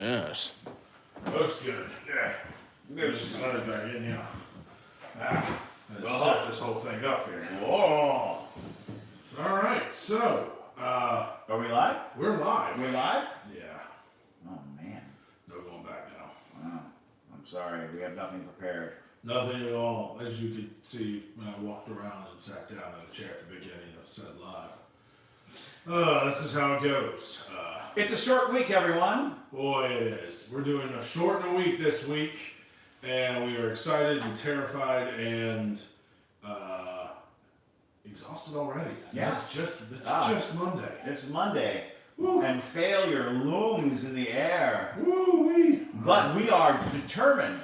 Yes. Most good. Yeah. Most good. Back in here. Let's set this whole thing up here. Whoa. All right. So, Are we live? we're live. We're live? Yeah. Oh, man. No going back now. Oh, I'm sorry. We have nothing prepared. Nothing at all. As you could see when I walked around and sat down in a chair at the beginning of said live. This is how it goes. It's a short week, everyone. Boy, it is. We're doing a short and a week this week, and we are excited and terrified and exhausted already. Yeah. It's just Monday. It's Monday, Woo. and failure looms in the air. Woo-wee. But we are determined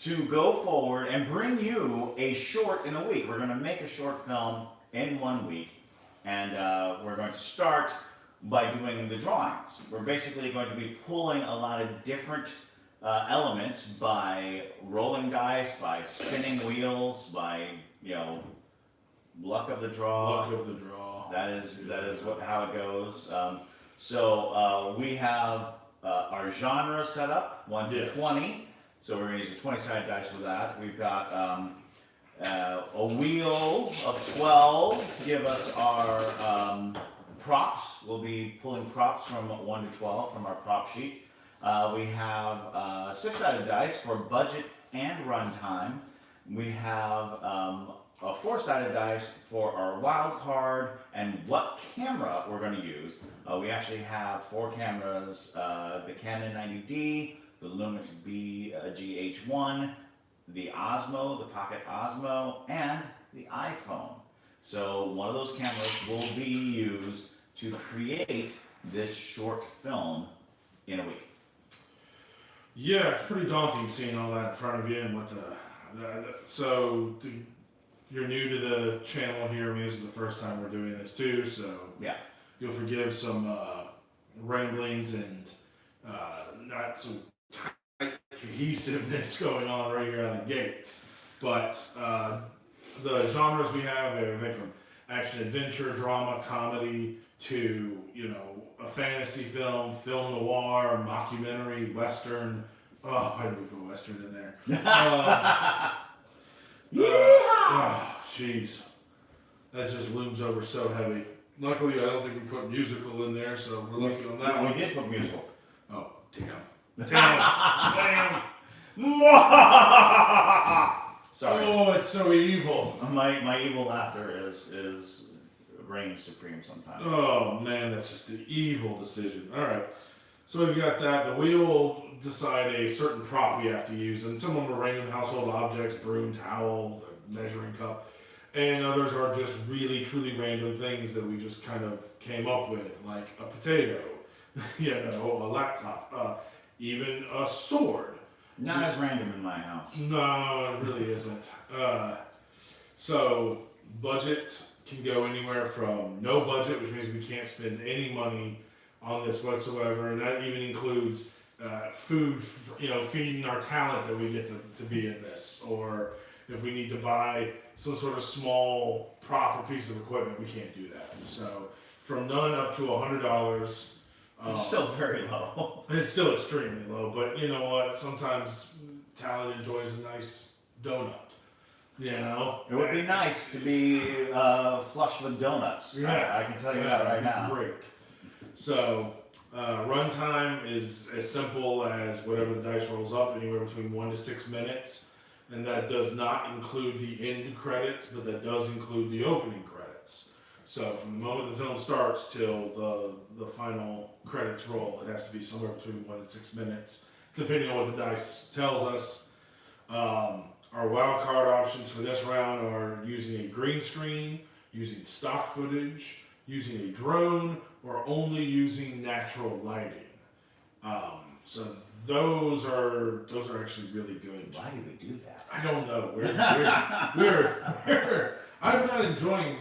to go forward and bring you a short in a week. We're going to make a short film in 1 week, and we're going to start by doing the drawings. We're basically going to be pulling a lot of different elements by rolling dice, by spinning wheels, by, luck of the draw. Luck of the draw. That is how it goes. So we have our genre set up, 1 to Yes. 20. So we're going to use a 20-sided dice for that. We've got a wheel of 12 to give us our props. We'll be pulling props from 1 to 12 from our prop sheet. We have 6-sided dice for budget and runtime. We have a 4-sided dice for our wild card and what camera we're going to use. We actually have 4 cameras, the Canon 90D, the Lumix BGH1, the Osmo, the Pocket Osmo, and the iPhone. So one of those cameras will be used to create this short film in a week. Yeah, it's pretty daunting seeing all that in front of you and what if you're new to the channel here, I mean, this is the first time we're doing this too, so Yeah. you'll forgive some ramblings and not so tight cohesiveness going on right here out of the gate. But the genres we have, everything from action, adventure, drama, comedy, to a fantasy film, film noir, mockumentary, western. Oh, why did we put western in there? Jeez, that just looms over so heavy. Luckily, I don't think we put musical in there, so we're lucky on that one. We did put musical. Oh, damn. Sorry. Oh, it's so evil. My evil laughter is reigns supreme sometimes. Oh man, that's just an evil decision. All right, so we've got that. The wheel will decide a certain prop we have to use, and some of them are random household objects: broom, towel, the measuring cup, and others are just really, truly random things that we just kind of came up with, like a potato, a laptop, even a sword. Not as random in my house. No, it really isn't. So budget can go anywhere from no budget, which means we can't spend any money on this whatsoever, and that even includes food, feeding our talent that we get to be in this, or if we need to buy some sort of small prop or piece of equipment, we can't do that. So from none up to $100. It's still very low. It's still extremely low, but you know what? Sometimes talent enjoys a nice donut. It would be nice to be flush with donuts. Yeah, I can tell you that right now. Great. So runtime is as simple as whatever the dice rolls up, anywhere between 1 to 6 minutes, and that does not include the end credits, but that does include the opening credits. So from the moment the film starts till the final credits roll, it has to be somewhere between 1 and 6 minutes, depending on what the dice tells us. Our wild card options for this round are using a green screen, using stock footage, using a drone, or only using natural lighting. So those are actually really good. Why did we do that? I don't know. I'm not enjoying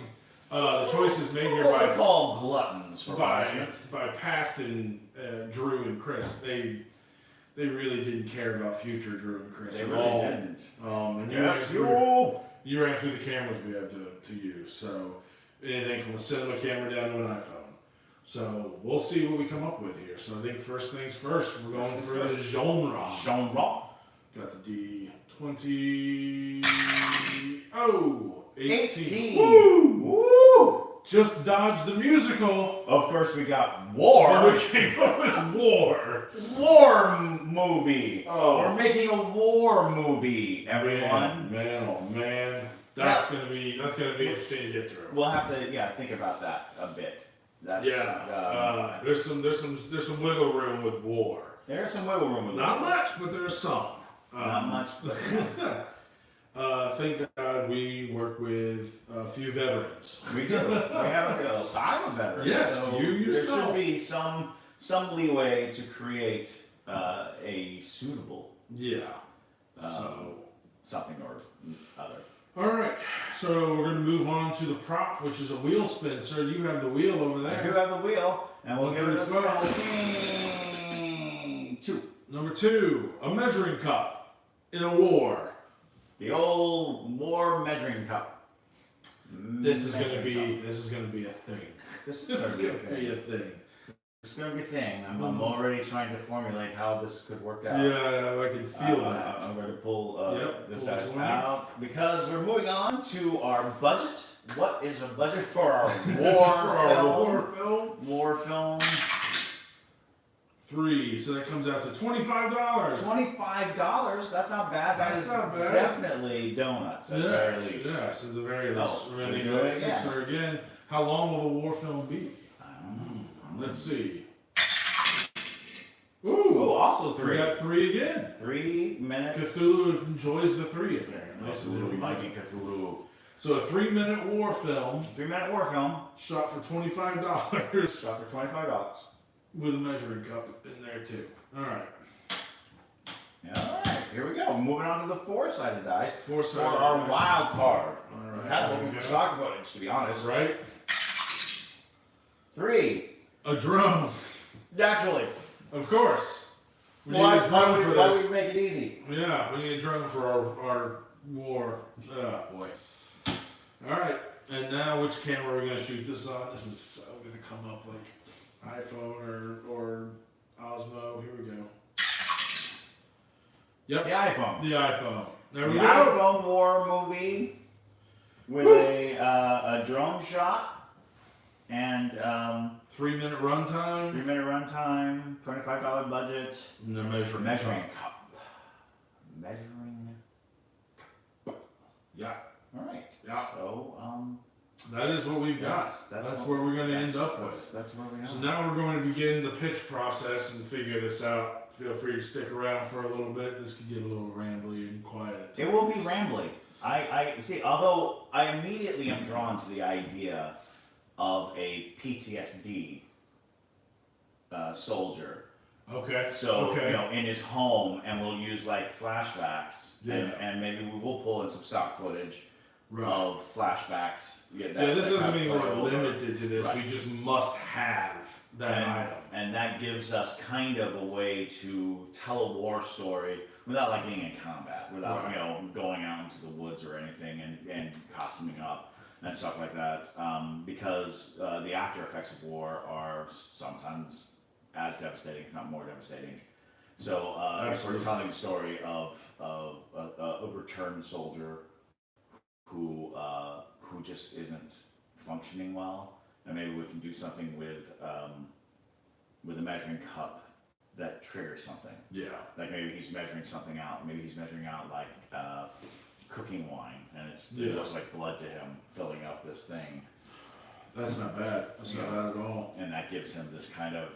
the choices made here What by we call gluttons for watching it. by Past and Drew and Chris. They really didn't care about future Drew and Chris They at really all. didn't. And Yes, you ran through the cameras we have to use. So anything from a cinema camera down to an iPhone. So we'll see what we come up with here. So I think first things first, we're going for the genre. Genre. Got the D20. Oh, 18. Woo! Just dodged the musical. Of course, we got And war. we came up with war. War movie. Oh. We're making a war movie, everyone. Man, oh man. That's gonna be interesting to get through. We'll have to, think about that a bit. That's, There's some wiggle room with war. there's some wiggle room with Not it. much, but there's some. Not much, but Thank God we work with a few veterans. we do. We have I'm a veteran. Yes, so you yourself. There should be some leeway to create a suitable Yeah. So. something or other. All right. So we're gonna move on to the prop, which is a wheel spin. Sir, you have the wheel over I do there. have the wheel, and we'll give it a 12. spin. 2. Number 2, a measuring cup in a war. The old war measuring cup. This is gonna Measuring be cup. a thing. This This is is gonna gonna be a thing. It's gonna be a thing. I'm already trying to formulate how this could work out. Yeah, I can feel that. I'm going to pull Yep, this pull guy's 20. out because we're moving on to our budget. What is a budget for our For war our film? war film, War film. 3. So that comes out to $25. $25. That's not bad. That's is not bad. Definitely donuts at the very Yes, least. yes, at the very least. Oh, We're gonna we need do that it again. 6er again. How long will the war film be? I don't know. Let's see. Ooh, Ooh, also we 3. got 3 again. 3 minutes. Cthulhu enjoys the 3 apparently. So there we Cthulhu, go. mighty Cthulhu. So a 3-minute war film 3-minute war film. shot for $25 Shot for $25. with a measuring cup in there too. All right. Alright, here we go. Moving on to the 4-sided dice for 4-sided our dice. wild card. All right. I'm kind of here looking we for go. stock footage, to be honest. Right. 3. A drone, Naturally. of course. We need Why a drone for would this. we make it easy? Yeah, we need a drone for our war. Oh boy. All right. And now, which camera are we gonna shoot this on? This is so gonna come up like iPhone or Osmo. Here we go. Yep. The iPhone. The iPhone. There we The go. iPhone war movie with Woo. a drone shot and 3-minute runtime. 3-minute runtime, $25 budget, And the measuring. measuring cup. Measuring. Yeah. All right. Yeah. So That is what we've got. That's what- where we're gonna that's- end up with. That's where we are. So now we're going to begin the pitch process and figure this out. Feel free to stick around for a little bit. This could get a little rambly and quiet at times. It will be rambling. I see. Although I immediately am drawn to the idea of a PTSD soldier. Okay. So okay. in his home, and we'll use like flashbacks, Yeah. and maybe we will pull in some stock footage Right. of flashbacks. Yeah, This doesn't kind of mean play we're over. limited to this. Right. We just must have that item. And that gives us kind of a way to tell a war story without like being in combat, without Right. going out into the woods or anything and costuming up and stuff like that. Because the after effects of war are sometimes as devastating, if not more devastating. So if we're Absolutely. telling the story of a returned soldier who just isn't functioning well, and maybe we can do something with a measuring cup that triggers something. Yeah. Like maybe he's measuring something out. Maybe he's measuring out like cooking wine, and it Yeah. looks like blood to him filling up this thing, That's not bad. That's not bad at all. and that gives him this kind of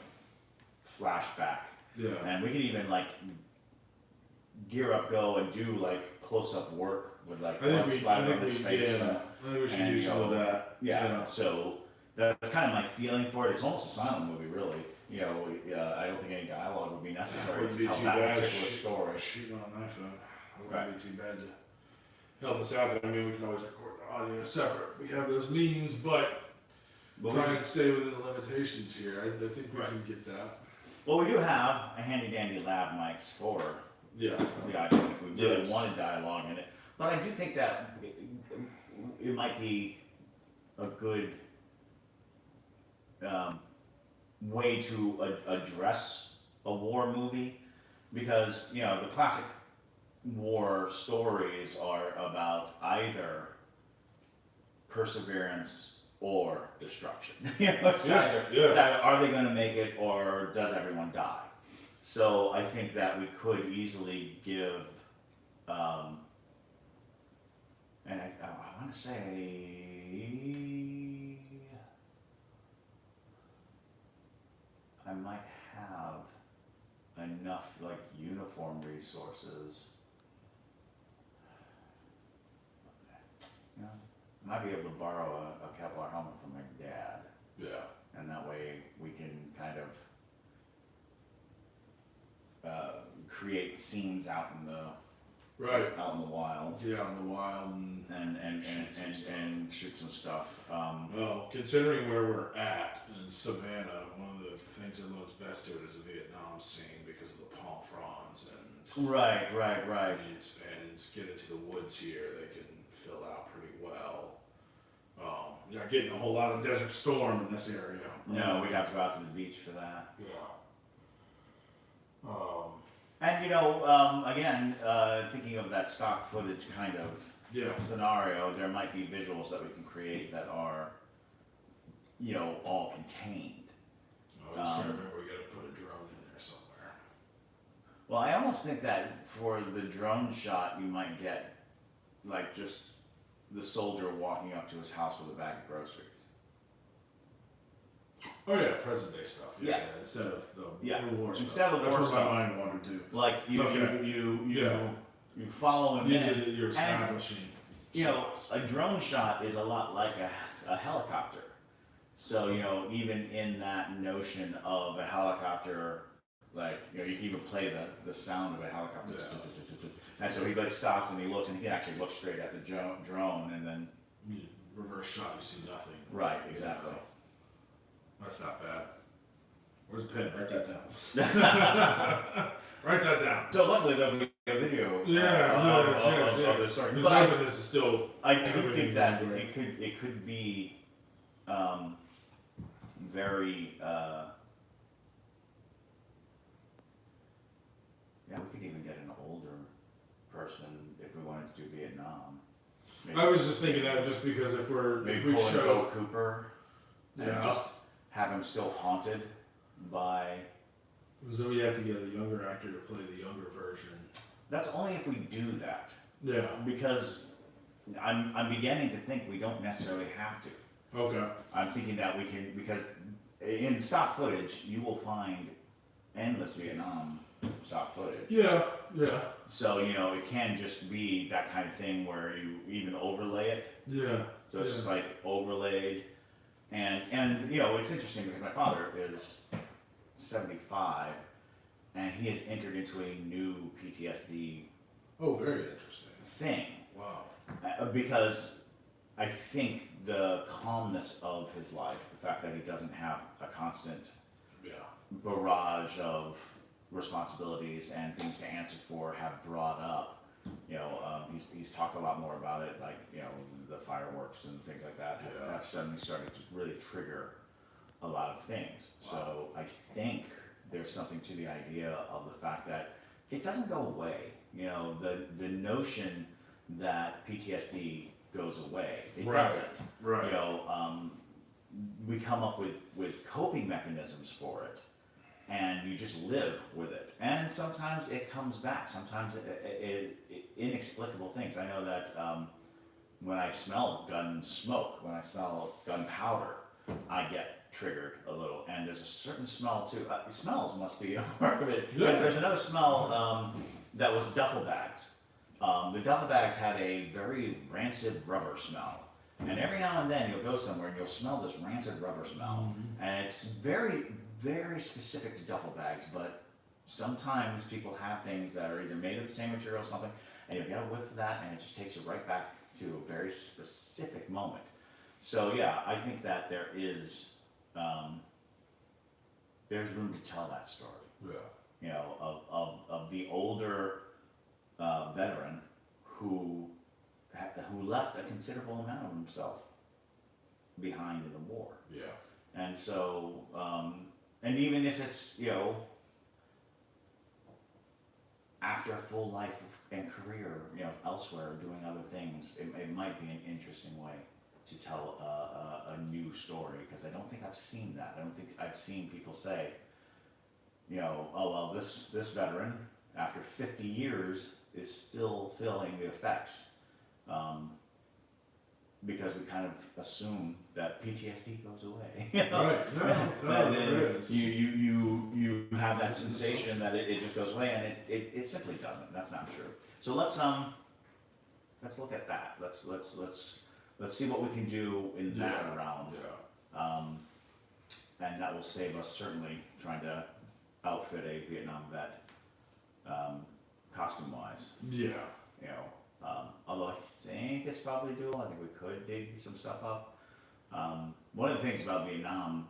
flashback. Yeah. And we can even like gear up, go and do like close-up work with like blood splatter on his face. I think we should and do some of go- that. Yeah, so that's kind of my feeling for it. It's almost a silent movie, really. I don't think any dialogue would be necessary Wouldn't to be tell too that bad. particular story. Shooting on an iPhone. That Right. wouldn't be too bad to help us out there. I mean, we can always record the audio separate. We have those means, but But try we, and stay within the limitations here. I think we Right. can get that. well, we do have a handy dandy lab mics for Yeah. the iPhone if we really Yes. wanted dialogue in it. But I do think that it might be a good way to address a war movie, because you know the classic war stories are about either perseverance or destruction. You know, it's either are they going to make it or does everyone die? So I think that we could easily give, and I want to say, I might have enough like uniform resources. You know, I might be able to borrow a Kevlar helmet from my dad. Yeah. And that way we can kind of create scenes out in the wild. Yeah, in the wild and shoot some stuff. Well, considering where we're at in Savannah, one of the things that looks best to it is the Vietnam scene because of the palm fronds and Right. and get into the woods here. They can fill out pretty well. You're not getting a whole lot of Desert Storm in this area. No, we'd have to go out to the beach for that. Yeah. And you know, again, thinking of that stock footage kind of scenario, there might be visuals that we can create that are, you know, all contained. I just remember we got to put a drone in there somewhere. Well, I almost think that for the drone shot, you might get like just the soldier walking up to his house with a bag of groceries. Oh yeah, present day stuff. Yeah. Instead of the war stuff. Instead of the war That's stuff. what my mind wanted to do. Like you follow him in. You're establishing. You know, shots. a drone shot is a lot like a helicopter. So, you know, even in that notion of a helicopter, like, you know, you can even play the sound of a helicopter. Yeah. And so he like stops and he looks and he can actually look straight at the drone and then. You reverse shot, you see nothing. Right, exactly. That's not bad. Where's the pen? Write that down. Write that down. So luckily there'll be a video of this story. Because But I this is still. I do everything think that going great. it could be very yeah, we could even get an older person if we wanted to do Vietnam. Maybe, I was just thinking that just because if we pull in Bill show. Cooper and Yeah. just have him still haunted by. So we have to get a younger actor to play the younger version. That's only if we do that, Yeah. because I'm beginning to think we don't necessarily have to. Okay. I'm thinking that we can, because in stock footage, you will find endless Vietnam stock footage. Yeah. Yeah. So, you know, it can just be that kind of thing where you even overlay it. Yeah. So it's just like overlaid. And you know, it's interesting because my father is 75 and he has entered into a new PTSD Oh, very interesting. thing. Wow. Because I think the calmness of his life, the fact that he doesn't have a constant Yeah. barrage of responsibilities and things to answer for, have brought up, you know, he's talked a lot more about it, like, you know, the fireworks and things like that have suddenly started to really trigger a lot of things. Wow. So I think there's something to the idea of the fact that it doesn't go away. You know, the notion that PTSD goes away, it doesn't. Right. You know, we come up with coping mechanisms for it, and you just live with it. And sometimes it comes back. Sometimes it inexplicable things. I know that when I smell gun smoke, when I smell gunpowder, I get triggered a little. And there's a certain smell too. Smells must be a part of it. Yeah. There's another smell that was duffel bags. The duffel bags had a very rancid rubber smell. And every now and then you'll go somewhere and you'll smell this rancid rubber smell. Mm-hmm. And it's very, very specific to duffel bags, but sometimes people have things that are either made of the same material or something, and you'll get a whiff of that and it just takes you right back to a very specific moment. So yeah, I think that there is, there's room to tell that story. Yeah. You know, of the older veteran who left a considerable amount of himself behind in the war. Yeah. And so, and even if it's, you know, after a full life and career, you know, elsewhere doing other things, it might be an interesting way to tell a new story, because I don't think I've seen that. I don't think I've seen people say, you know, oh well, this veteran after 50 years is still feeling the effects, because we kind of assume that PTSD goes away. You know? Right. No, That there is. you have that sensation that it just goes away, and it simply doesn't. That's not true. So let's look at that. Let's see what we can do in that realm. Yeah. And that will save us certainly trying to outfit a Vietnam vet, costume wise. Yeah. You know, although I think it's probably doable. I think we could dig some stuff up. One of the things about Vietnam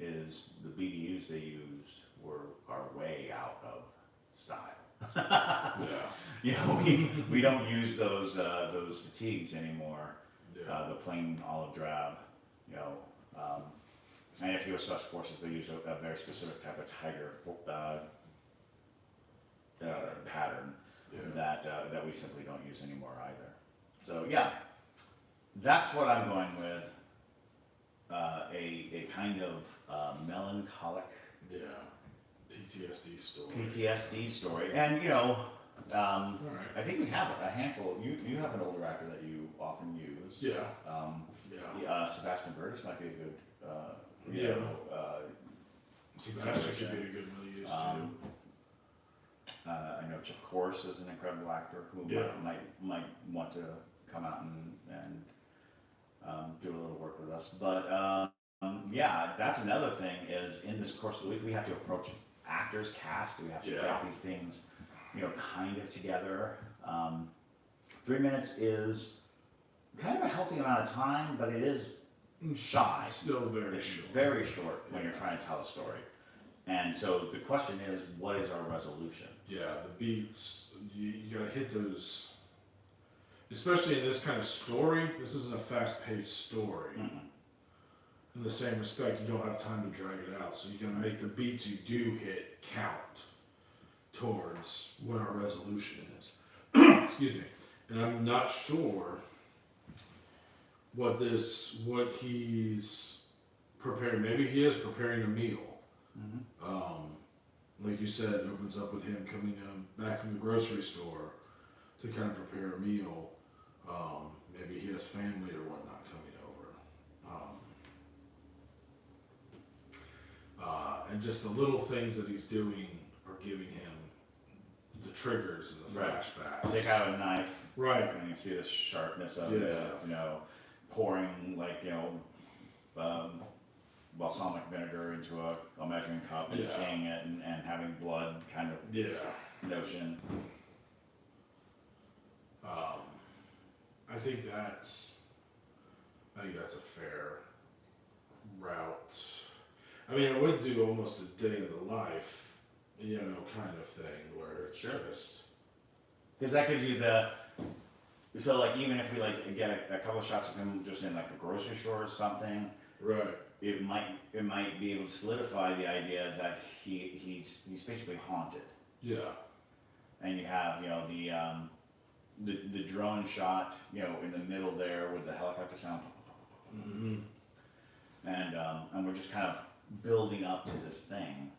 is the BDUs they used are way out of style. Yeah. You know, we don't use those fatigues anymore. Yeah. The plain olive drab, you know. And if U.S. Special Forces, they use a very specific type of tiger pattern Yeah. that we simply don't use anymore either. So yeah, that's what I'm going with. A kind of melancholic Yeah. PTSD story. PTSD story, and you know, All right. I think we have a handful. You have an older actor that you often use. Yeah. Yeah. Sebastian Burgess might be a good. You Yeah. know, Sebastian could be a good one to use too. I know Chuck Corris is an incredible actor who Yeah. might want to come out and do a little work with us. But yeah, that's another thing is in this course of the week we have to approach actors, cast. We have to get these things, you know, kind of together. 3 minutes is kind of a healthy amount of time, but it is shy. Still very It's short. very short when you're Yeah. trying to tell a story. And so the question is, what is our resolution? Yeah, the beats, you gotta hit those, especially in this kind of story. This isn't a fast-paced story. Mm-mm. In the same respect, you don't have time to drag it out, so you gotta make the beats you do hit count towards what our resolution is. Excuse me. And I'm not sure what he's preparing. Maybe he is preparing a meal. Like you said, it opens up with him coming back from the grocery store to kind of prepare a meal. Maybe he has family or whatnot coming over. And just the little things that he's doing are giving him the triggers and the Right. flashbacks. Take out a knife, Right. and you see the sharpness of Yeah. it, you know, pouring like, you know, balsamic vinegar into a measuring cup and Yeah. seeing it and having blood kind of Yeah. notion. I think that's a fair route. I mean, I would do almost a day in the life, you know, kind of thing where it's Sure. just Because that gives you so like even if we like get a couple of shots of him just in like a grocery store or something, right. it might be able to solidify the idea that he's basically haunted. Yeah. And you have, you know, the drone shot, you know, in the middle there with the helicopter sound, Mm-hmm. and we're just kind of building up to this thing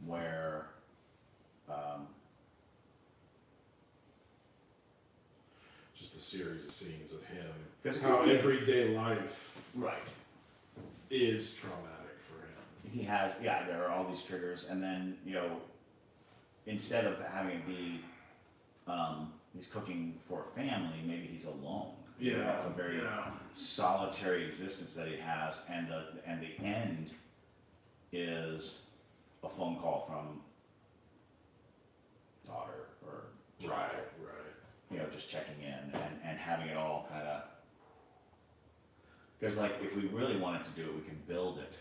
where Just a series of scenes of him. Because How everyday life right. is traumatic for him. He has, yeah, there are all these triggers, and then, you know, instead of having it be, he's cooking for a family, maybe he's alone. Yeah. It's a very Yeah. solitary existence that he has, and the end is a phone call from daughter or child, Right. you know, just checking in and having it all kind of, because like if we really wanted to do it, we can build it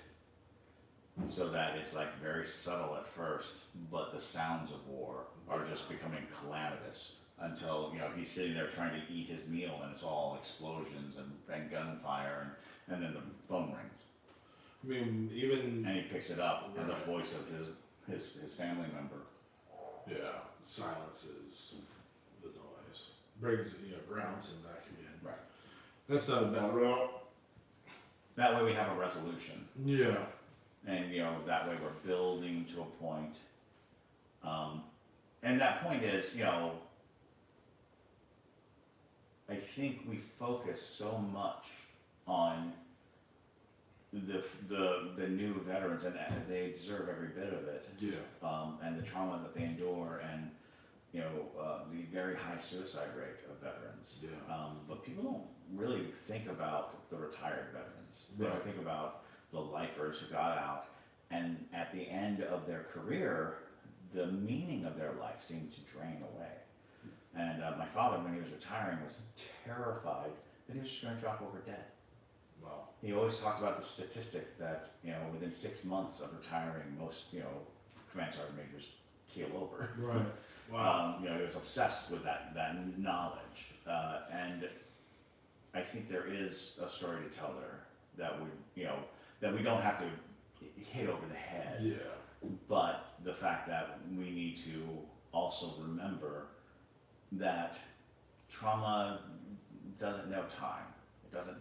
so that it's like very subtle at first, but the sounds of war are just becoming calamitous until, you know, he's sitting there trying to eat his meal and it's all explosions and gunfire and then the phone rings. I mean, even And he picks it up in the Right. voice of his family member. yeah, silences the noise, brings grounds him back again. Right. That's not a bad route. That way we have a resolution. Yeah, And that way we're building to a point. And that point is, I think we focus so much on the new veterans, and they deserve every bit of it. yeah, And the trauma that they endure, and the very high suicide rate of veterans. yeah, But people don't really think about the retired veterans. They Right. don't think about the lifers who got out, and at the end of their career, the meaning of their life seemed to drain away. And my father, when he was retiring, was terrified that he was just going to drop over dead. wow, He always talked about the statistic that within 6 months of retiring, most command sergeant majors keel over. right, wow, He was obsessed with that knowledge, and I think there is a story to tell there that that we don't have to hit over the head, yeah, but the fact that we need to also remember that trauma doesn't know time. It doesn't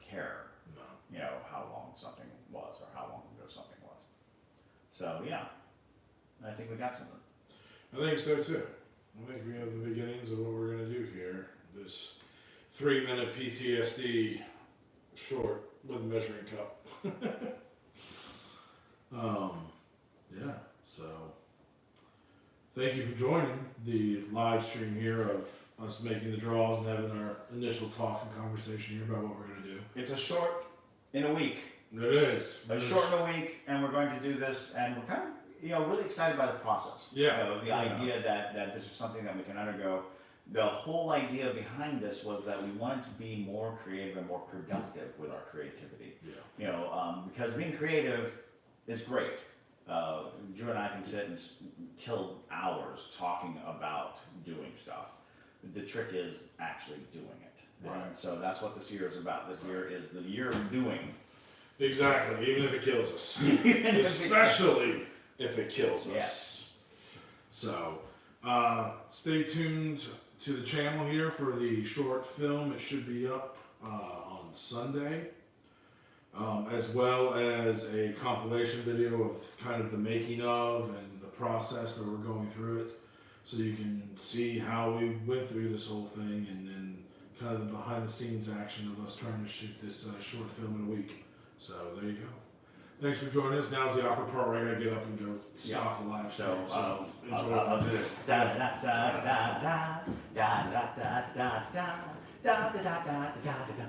care, no, how long something was or how long ago something was. So yeah, I think we got something. I think so too. I think we have the beginnings of what we're gonna do here. This 3-minute PTSD short with a measuring cup. Yeah, so thank you for joining the live stream here of us making the draws and having our initial talk and conversation here about what we're gonna do. It's a short in a week. It is. A short in a week, and we're going to do this, and we're kind of, really excited by the process. Yeah. The Yeah. idea that this is something that we can undergo. The whole idea behind this was that we wanted to be more creative and more productive with our creativity. Yeah. Because being creative is great. Drew and I can sit and kill hours talking about doing stuff. The trick is actually doing it. Right. And so that's what this year is about. This year is the year of doing. Exactly. Even if it kills us. Even if it- Especially if it kills us. Yes. So, stay tuned to the channel here for the short film. It should be up on Sunday, as well as a compilation video of kind of the making of and the process that we're going through it, so you can see how we went through this whole thing and then kind of the behind the scenes action of us trying to shoot this short film in a week. So there you go. Thanks for joining us. Now's the awkward part where I gotta get up and go stop the live stream. So enjoy. I'll do this. Da da da da da da da da da da da da da da da da da da da.